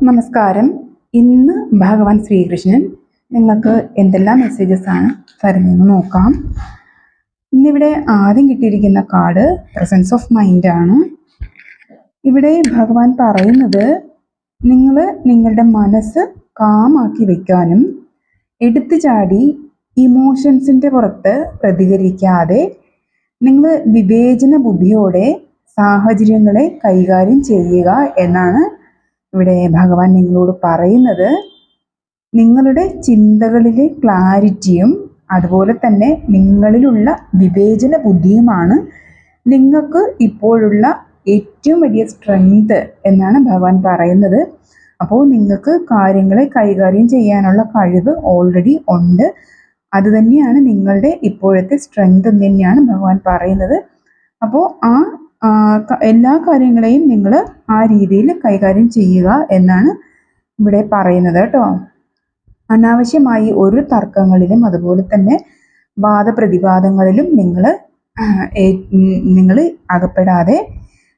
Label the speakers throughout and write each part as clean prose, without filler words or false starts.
Speaker 1: നമസ്കാരം. ഇന്ന് ഭഗവാൻ ശ്രീകൃഷ്ണൻ നിങ്ങൾക്ക് എന്തെല്ലാം മെസ്സേജസ് ആണ് തരുന്നതെന്ന് നോക്കാം. ഇന്നിവിടെ ആദ്യം കിട്ടിയിരിക്കുന്ന കാർഡ് പ്രസൻസ് ഓഫ് മൈൻഡ് ആണ്. ഇവിടെ ഭഗവാൻ പറയുന്നത് നിങ്ങൾ നിങ്ങളുടെ മനസ്സ് കാമാക്കി വെക്കാനും എടുത്തു ചാടി ഇമോഷൻസിൻ്റെ പുറത്ത് പ്രതികരിക്കാതെ നിങ്ങൾ വിവേചന ബുദ്ധിയോടെ സാഹചര്യങ്ങളെ കൈകാര്യം ചെയ്യുക എന്നാണ് ഇവിടെ ഭഗവാൻ നിങ്ങളോട് പറയുന്നത്. നിങ്ങളുടെ ചിന്തകളിലെ ക്ലാരിറ്റിയും അതുപോലെ തന്നെ നിങ്ങളിലുള്ള വിവേചന ബുദ്ധിയുമാണ് നിങ്ങൾക്ക് ഇപ്പോഴുള്ള ഏറ്റവും വലിയ സ്ട്രെങ്ത് എന്നാണ് ഭഗവാൻ പറയുന്നത്. അപ്പോൾ നിങ്ങൾക്ക് കാര്യങ്ങളെ കൈകാര്യം ചെയ്യാനുള്ള കഴിവ് ഓൾറെഡി ഉണ്ട്. അത് തന്നെയാണ് നിങ്ങളുടെ ഇപ്പോഴത്തെ സ്ട്രെങ്ത് എന്ന് തന്നെയാണ് ഭഗവാൻ പറയുന്നത്. അപ്പോൾ എല്ലാ കാര്യങ്ങളെയും നിങ്ങൾ ആ രീതിയിൽ കൈകാര്യം ചെയ്യുക എന്നാണ് ഇവിടെ പറയുന്നത് കേട്ടോ. അനാവശ്യമായി ഒരു തർക്കങ്ങളിലും അതുപോലെ തന്നെ വാദപ്രതിവാദങ്ങളിലും നിങ്ങൾ അകപ്പെടാതെ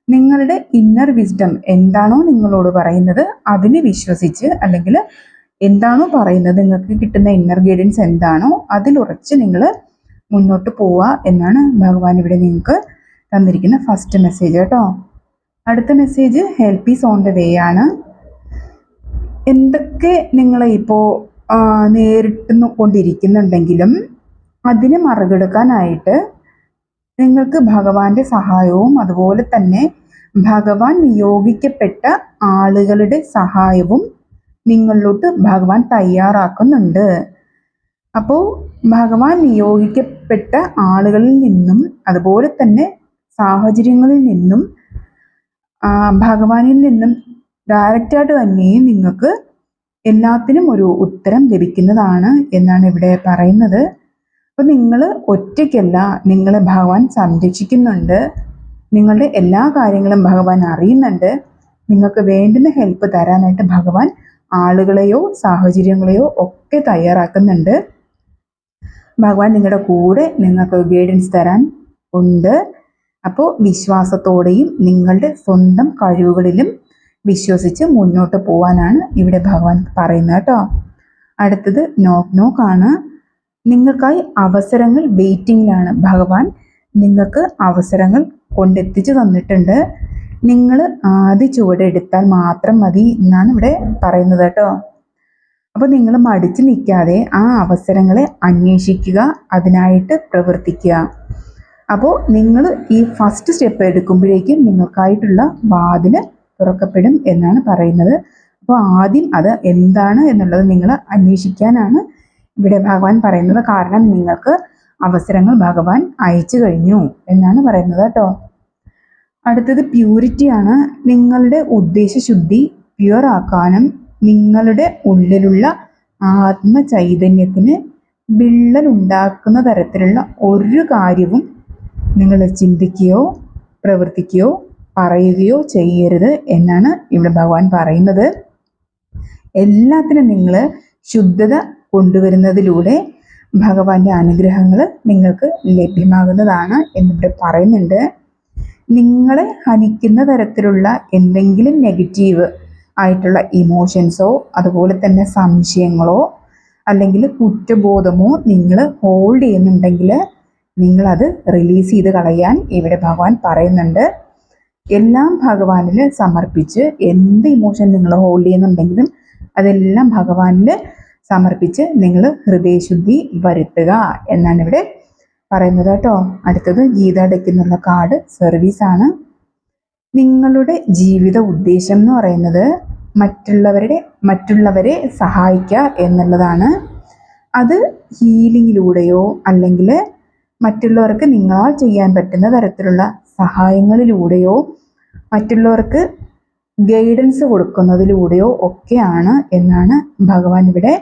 Speaker 1: നിങ്ങളുടെ ഇന്നർ വിസ്ഡം എന്താണോ നിങ്ങളോട് പറയുന്നത് അതിനെ വിശ്വസിച്ച്, അല്ലെങ്കിൽ എന്താണോ പറയുന്നത്, നിങ്ങൾക്ക് കിട്ടുന്ന ഇന്നർ ഗൈഡൻസ് എന്താണോ അതിലുറച്ച് നിങ്ങൾ മുന്നോട്ട് പോവുക എന്നാണ് ഭഗവാൻ ഇവിടെ നിങ്ങൾക്ക് തന്നിരിക്കുന്ന ഫസ്റ്റ് മെസ്സേജ് കേട്ടോ. അടുത്ത message help is on the way ആണ്. എന്തൊക്കെ നിങ്ങൾ ഇപ്പോൾ നേരിട്ട് കൊണ്ടിരിക്കുന്നുണ്ടെങ്കിലും അതിനെ മറികടക്കാനായിട്ട് നിങ്ങൾക്ക് ഭഗവാന്റെ സഹായവും അതുപോലെ തന്നെ ഭഗവാൻ നിയോഗിക്കപ്പെട്ട ആളുകളുടെ സഹായവും നിങ്ങളിലോട്ട് ഭഗവാൻ തയ്യാറാക്കുന്നുണ്ട്. അപ്പോൾ ഭഗവാൻ നിയോഗിക്കപ്പെട്ട ആളുകളിൽ നിന്നും അതുപോലെ തന്നെ സാഹചര്യങ്ങളിൽ നിന്നും ഭഗവാനിൽ നിന്നും ഡയറക്റ്റായിട്ട് തന്നെയും നിങ്ങൾക്ക് എല്ലാത്തിനും ഒരു ഉത്തരം ലഭിക്കുന്നതാണ് എന്നാണ് ഇവിടെ പറയുന്നത്. അപ്പോൾ നിങ്ങൾ ഒറ്റയ്ക്കല്ല, നിങ്ങളെ ഭഗവാൻ സംരക്ഷിക്കുന്നുണ്ട്. നിങ്ങളുടെ എല്ലാ കാര്യങ്ങളും ഭഗവാൻ അറിയുന്നുണ്ട്. നിങ്ങൾക്ക് വേണ്ടുന്ന ഹെൽപ്പ് തരാനായിട്ട് ഭഗവാൻ ആളുകളെയോ സാഹചര്യങ്ങളെയോ ഒക്കെ തയ്യാറാക്കുന്നുണ്ട്. ഭഗവാൻ നിങ്ങളുടെ കൂടെ നിങ്ങൾക്ക് ഗൈഡൻസ് തരാൻ ഉണ്ട്. അപ്പോൾ വിശ്വാസത്തോടെയും നിങ്ങളുടെ സ്വന്തം കഴിവുകളിലും വിശ്വസിച്ച് മുന്നോട്ട് പോകാനാണ് ഇവിടെ ഭഗവാൻ പറയുന്നത് കേട്ടോ. അടുത്തത് നോക്കാണ്. നിങ്ങൾക്കായി അവസരങ്ങൾ വെയിറ്റിങ്ങിലാണ്. ഭഗവാൻ നിങ്ങൾക്ക് അവസരങ്ങൾ കൊണ്ടെത്തിച്ചു തന്നിട്ടുണ്ട്. നിങ്ങൾ ആദ്യ ചുവടെടുത്താൽ മാത്രം മതി എന്നാണ് ഇവിടെ പറയുന്നത് കേട്ടോ. അപ്പോൾ നിങ്ങൾ മടിച്ചു നിൽക്കാതെ ആ അവസരങ്ങളെ അന്വേഷിക്കുക, അതിനായിട്ട് പ്രവർത്തിക്കുക. അപ്പോൾ നിങ്ങൾ ഈ ഫസ്റ്റ് സ്റ്റെപ്പ് എടുക്കുമ്പോഴേക്കും നിങ്ങൾക്കായിട്ടുള്ള വാതിൽ തുറക്കപ്പെടും എന്നാണ് പറയുന്നത്. അപ്പോൾ ആദ്യം അത് എന്താണ് എന്നുള്ളത് നിങ്ങൾ അന്വേഷിക്കാനാണ് ഇവിടെ ഭഗവാൻ പറയുന്നത്. കാരണം നിങ്ങൾക്ക് അവസരങ്ങൾ ഭഗവാൻ അയച്ചു കഴിഞ്ഞു എന്നാണ് പറയുന്നത് കേട്ടോ. അടുത്തത് പ്യൂരിറ്റിയാണ്. നിങ്ങളുടെ ഉദ്ദേശശുദ്ധി പ്യുവർ ആക്കാനും നിങ്ങളുടെ ഉള്ളിലുള്ള ആത്മചൈതന്യത്തിന് വിള്ളലുണ്ടാക്കുന്ന തരത്തിലുള്ള ഒരു കാര്യവും നിങ്ങൾ ചിന്തിക്കുകയോ പ്രവർത്തിക്കുകയോ പറയുകയോ ചെയ്യരുത് എന്നാണ് ഇവിടെ ഭഗവാൻ പറയുന്നത്. എല്ലാത്തിനും നിങ്ങൾ ശുദ്ധത കൊണ്ടുവരുന്നതിലൂടെ ഭഗവാന്റെ അനുഗ്രഹങ്ങൾ നിങ്ങൾക്ക് ലഭ്യമാകുന്നതാണ് എന്നിവിടെ പറയുന്നുണ്ട്. നിങ്ങളെ ഹനിക്കുന്ന തരത്തിലുള്ള എന്തെങ്കിലും നെഗറ്റീവ് ആയിട്ടുള്ള ഇമോഷൻസോ അതുപോലെ തന്നെ സംശയങ്ങളോ അല്ലെങ്കിൽ കുറ്റബോധമോ നിങ്ങൾ ഹോൾഡ് ചെയ്യുന്നുണ്ടെങ്കിൽ നിങ്ങളത് റിലീസ് ചെയ്ത് കളയാൻ ഇവിടെ ഭഗവാൻ പറയുന്നുണ്ട്. എല്ലാം ഭഗവാനിൽ സമർപ്പിച്ച്, എന്ത് ഇമോഷൻ നിങ്ങൾ ഹോൾഡ് ചെയ്യുന്നുണ്ടെങ്കിലും അതെല്ലാം ഭഗവാനിൽ സമർപ്പിച്ച് നിങ്ങൾ ഹൃദയശുദ്ധി വരുത്തുക എന്നാണ് ഇവിടെ പറയുന്നത് കേട്ടോ. അടുത്തത് ഗീത ഡെക്കിന്നുള്ള കാർഡ് സർവീസാണ്. നിങ്ങളുടെ ജീവിത ഉദ്ദേശം എന്ന് പറയുന്നത് മറ്റുള്ളവരെ സഹായിക്കുക എന്നുള്ളതാണ്. അത് ഹീലിങ്ങിലൂടെയോ അല്ലെങ്കിൽ മറ്റുള്ളവർക്ക് നിങ്ങളാൽ ചെയ്യാൻ പറ്റുന്ന തരത്തിലുള്ള സഹായങ്ങളിലൂടെയോ മറ്റുള്ളവർക്ക് ഗൈഡൻസ് കൊടുക്കുന്നതിലൂടെയോ ഒക്കെയാണ് എന്നാണ് ഭഗവാൻ ഇവിടെ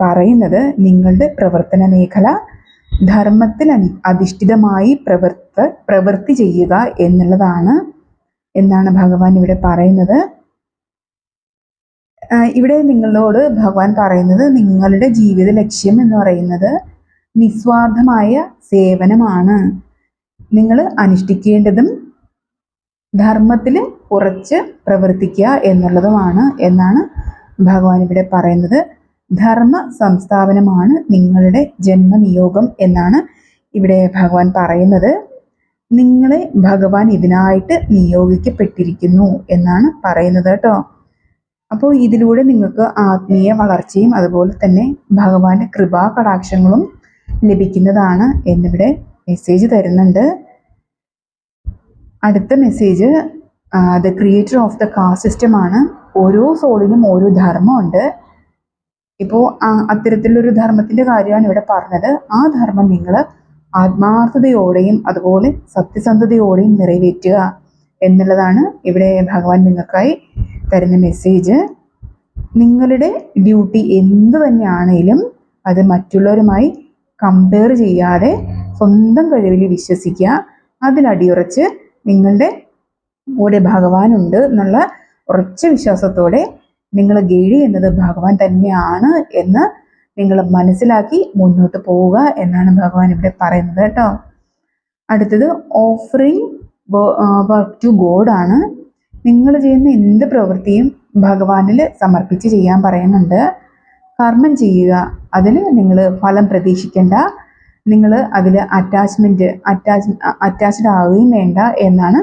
Speaker 1: പറയുന്നത്. നിങ്ങളുടെ പ്രവർത്തന മേഖല ധർമ്മത്തിൽ അധിഷ്ഠിതമായി പ്രവൃത്തി ചെയ്യുക എന്നാണ് ഭഗവാൻ ഇവിടെ പറയുന്നത്. ഇവിടെ നിങ്ങളോട് ഭഗവാൻ പറയുന്നത് നിങ്ങളുടെ ജീവിത ലക്ഷ്യം എന്ന് പറയുന്നത് നിസ്വാർത്ഥമായ സേവനമാണ്. നിങ്ങൾ അനുഷ്ഠിക്കേണ്ടതും ധർമ്മത്തിൽ ഉറച്ച് പ്രവർത്തിക്കുക എന്നുള്ളതുമാണ് എന്നാണ് ഭഗവാൻ ഇവിടെ പറയുന്നത്. ധർമ്മ സംസ്ഥാപനമാണ് നിങ്ങളുടെ ജന്മനിയോഗം എന്നാണ് ഇവിടെ ഭഗവാൻ പറയുന്നത്. നിങ്ങളെ ഭഗവാൻ ഇതിനായിട്ട് നിയോഗിക്കപ്പെട്ടിരിക്കുന്നു എന്നാണ് പറയുന്നത് കേട്ടോ. അപ്പോൾ ഇതിലൂടെ നിങ്ങൾക്ക് ആത്മീയ വളർച്ചയും അതുപോലെ തന്നെ ഭഗവാന്റെ കൃപാ കടാക്ഷങ്ങളും ലഭിക്കുന്നതാണ് എന്നിവിടെ മെസ്സേജ് തരുന്നുണ്ട്. അടുത്ത message the creator of the caste സിസ്റ്റമാണ്. ഓരോ സോളിനും ഓരോ ധർമ്മമുണ്ട്. ഇപ്പോൾ അത്തരത്തിലൊരു ധർമ്മത്തിൻ്റെ കാര്യമാണ് ഇവിടെ പറഞ്ഞത്. ആ ധർമ്മം നിങ്ങൾ ആത്മാർത്ഥതയോടെയും അതുപോലെ സത്യസന്ധതയോടെയും നിറവേറ്റുക എന്നുള്ളതാണ് ഇവിടെ ഭഗവാൻ നിങ്ങൾക്കായി തരുന്ന മെസ്സേജ്. നിങ്ങളുടെ ഡ്യൂട്ടി എന്ത് തന്നെയാണേലും അത് മറ്റുള്ളവരുമായി കമ്പയർ ചെയ്യാതെ സ്വന്തം കഴിവിൽ വിശ്വസിക്കുക. അതിലടിയുറച്ച് നിങ്ങളുടെ കൂടെ ഭഗവാനുണ്ട് എന്നുള്ള ഉറച്ച വിശ്വാസത്തോടെ നിങ്ങൾ ഗൈഡ് ചെയ്യുന്നത് ഭഗവാൻ തന്നെയാണ് എന്ന് നിങ്ങൾ മനസ്സിലാക്കി മുന്നോട്ട് പോവുക എന്നാണ് ഭഗവാൻ ഇവിടെ പറയുന്നത് കേട്ടോ. അടുത്തത് ഓഫറിങ് വർക്ക് ടു ഗോഡ് ആണ്. നിങ്ങൾ ചെയ്യുന്ന എന്ത് പ്രവൃത്തിയും ഭഗവാനിൽ സമർപ്പിച്ച് ചെയ്യാൻ പറയുന്നുണ്ട്. കർമ്മം ചെയ്യുക, അതിൽ നിങ്ങൾ ഫലം പ്രതീക്ഷിക്കേണ്ട, നിങ്ങൾ അതിൽ അറ്റാച്ച്ഡ് ആവുകയും വേണ്ട എന്നാണ്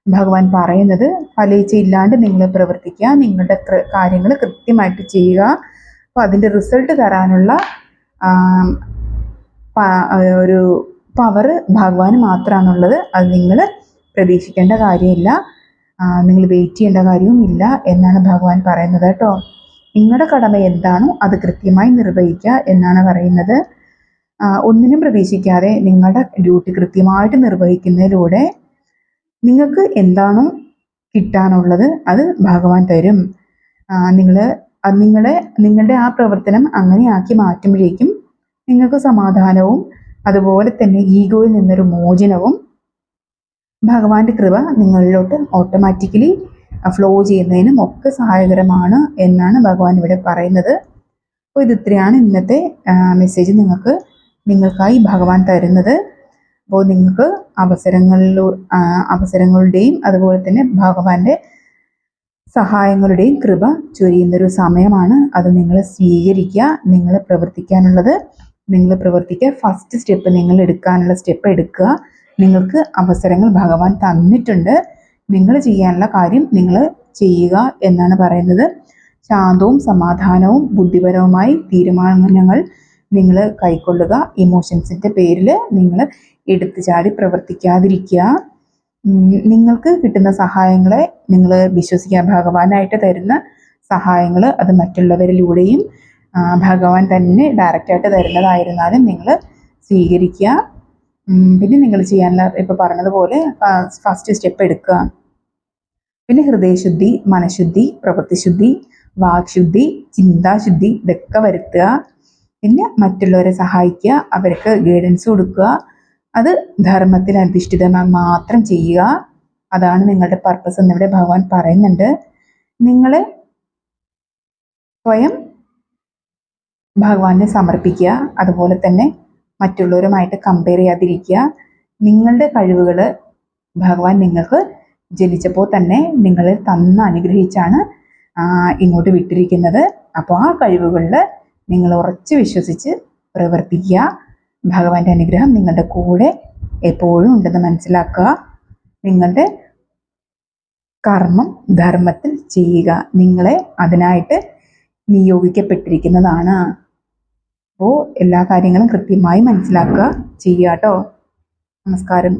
Speaker 1: ഭഗവാൻ പറയുന്നത്. ഫലേച്ഛ ഇല്ലാണ്ട് നിങ്ങൾ പ്രവർത്തിക്കുക, നിങ്ങളുടെ കാര്യങ്ങൾ കൃത്യമായിട്ട് ചെയ്യുക. അപ്പോൾ അതിൻ്റെ റിസൾട്ട് തരാനുള്ള ഒരു പവർ ഭഗവാന് മാത്രമാണുള്ളത്. അത് നിങ്ങൾ പ്രതീക്ഷിക്കേണ്ട കാര്യമില്ല, നിങ്ങൾ വെയിറ്റ് ചെയ്യേണ്ട കാര്യവുമില്ല എന്നാണ് ഭഗവാൻ പറയുന്നത് കേട്ടോ. നിങ്ങളുടെ കടമ എന്താണോ അത് കൃത്യമായി നിർവഹിക്കുക എന്നാണ് പറയുന്നത്. ഒന്നിനും പ്രതീക്ഷിക്കാതെ നിങ്ങളുടെ ഡ്യൂട്ടി കൃത്യമായിട്ട് നിർവഹിക്കുന്നതിലൂടെ നിങ്ങൾക്ക് എന്താണോ കിട്ടാനുള്ളത് അത് ഭഗവാൻ തരും. നിങ്ങളുടെ ആ പ്രവർത്തനം അങ്ങനെയാക്കി മാറ്റുമ്പോഴേക്കും നിങ്ങൾക്ക് സമാധാനവും അതുപോലെ തന്നെ ഈഗോയിൽ നിന്നൊരു മോചനവും ഭഗവാന്റെ കൃപ നിങ്ങളിലോട്ട് ഓട്ടോമാറ്റിക്കലി ഫ്ലോ ചെയ്യുന്നതിനും ഒക്കെ സഹായകരമാണ് എന്നാണ് ഭഗവാൻ ഇവിടെ പറയുന്നത്. അപ്പോൾ ഇത് ഇത്രയാണ് ഇന്നത്തെ മെസ്സേജ് നിങ്ങൾക്കായി ഭഗവാൻ തരുന്നത്. അപ്പോൾ നിങ്ങൾക്ക് അവസരങ്ങളുടെയും അതുപോലെ തന്നെ ഭഗവാന്റെ സഹായങ്ങളുടെയും കൃപ ചൊരിയുന്നൊരു സമയമാണ്. അത് നിങ്ങൾ സ്വീകരിക്കുക. നിങ്ങൾ പ്രവർത്തിക്കുക. ഫസ്റ്റ് സ്റ്റെപ്പ് നിങ്ങൾ എടുക്കാനുള്ള സ്റ്റെപ്പ് എടുക്കുക. നിങ്ങൾക്ക് അവസരങ്ങൾ ഭഗവാൻ തന്നിട്ടുണ്ട്. നിങ്ങൾ ചെയ്യാനുള്ള കാര്യം നിങ്ങൾ ചെയ്യുക എന്നാണ് പറയുന്നത്. ശാന്തവും സമാധാനവും ബുദ്ധിപരവുമായി തീരുമാനങ്ങൾ നിങ്ങൾ കൈക്കൊള്ളുക. ഇമോഷൻസിൻ്റെ പേരിൽ നിങ്ങൾ എടുത്തു ചാടി പ്രവർത്തിക്കാതിരിക്കുക. നിങ്ങൾക്ക് കിട്ടുന്ന സഹായങ്ങളെ നിങ്ങൾ വിശ്വസിക്കുക. ഭഗവാനായിട്ട് തരുന്ന സഹായങ്ങൾ അത് മറ്റുള്ളവരിലൂടെയും ഭഗവാൻ തന്നെ ഡയറക്റ്റായിട്ട് തരുന്നതായിരുന്നാലും നിങ്ങൾ സ്വീകരിക്കുക. പിന്നെ നിങ്ങൾ ചെയ്യാനുള്ള ഇപ്പോൾ പറഞ്ഞതുപോലെ ഫസ്റ്റ് സ്റ്റെപ്പ് എടുക്കുക. പിന്നെ ഹൃദയശുദ്ധി, മനഃശുദ്ധി, പ്രവൃത്തിശുദ്ധി, വാക്ശുദ്ധി, ചിന്താശുദ്ധി ഇതൊക്കെ വരുത്തുക. പിന്നെ മറ്റുള്ളവരെ സഹായിക്കുക, അവർക്ക് ഗൈഡൻസ് കൊടുക്കുക. അത് ധർമ്മത്തിൽ അധിഷ്ഠിതമായി മാത്രം ചെയ്യുക. അതാണ് നിങ്ങളുടെ പർപ്പസ് എന്നിവിടെ ഭഗവാൻ പറയുന്നുണ്ട്. നിങ്ങളെ സ്വയം ഭഗവാനെ സമർപ്പിക്കുക. അതുപോലെ തന്നെ മറ്റുള്ളവരുമായിട്ട് കമ്പയർ ചെയ്യാതിരിക്കുക. നിങ്ങളുടെ കഴിവുകൾ ഭഗവാൻ നിങ്ങൾക്ക് ജനിച്ചപ്പോൾ തന്നെ നിങ്ങളിൽ അനുഗ്രഹിച്ചാണ് ഇങ്ങോട്ട് വിട്ടിരിക്കുന്നത്. അപ്പോൾ ആ കഴിവുകളിൽ നിങ്ങൾ ഉറച്ച് വിശ്വസിച്ച് പ്രവർത്തിക്കുക. ഭഗവാന്റെ അനുഗ്രഹം നിങ്ങളുടെ കൂടെ എപ്പോഴും ഉണ്ടെന്ന് മനസ്സിലാക്കുക. നിങ്ങളുടെ കർമ്മം ധർമ്മത്തിൽ ചെയ്യുക. നിങ്ങളെ അതിനായിട്ട് നിയോഗിക്കപ്പെട്ടിരിക്കുന്നതാണ്. അപ്പോൾ എല്ലാ കാര്യങ്ങളും കൃത്യമായി മനസ്സിലാക്കുക, ചെയ്യുക കേട്ടോ. നമസ്കാരം.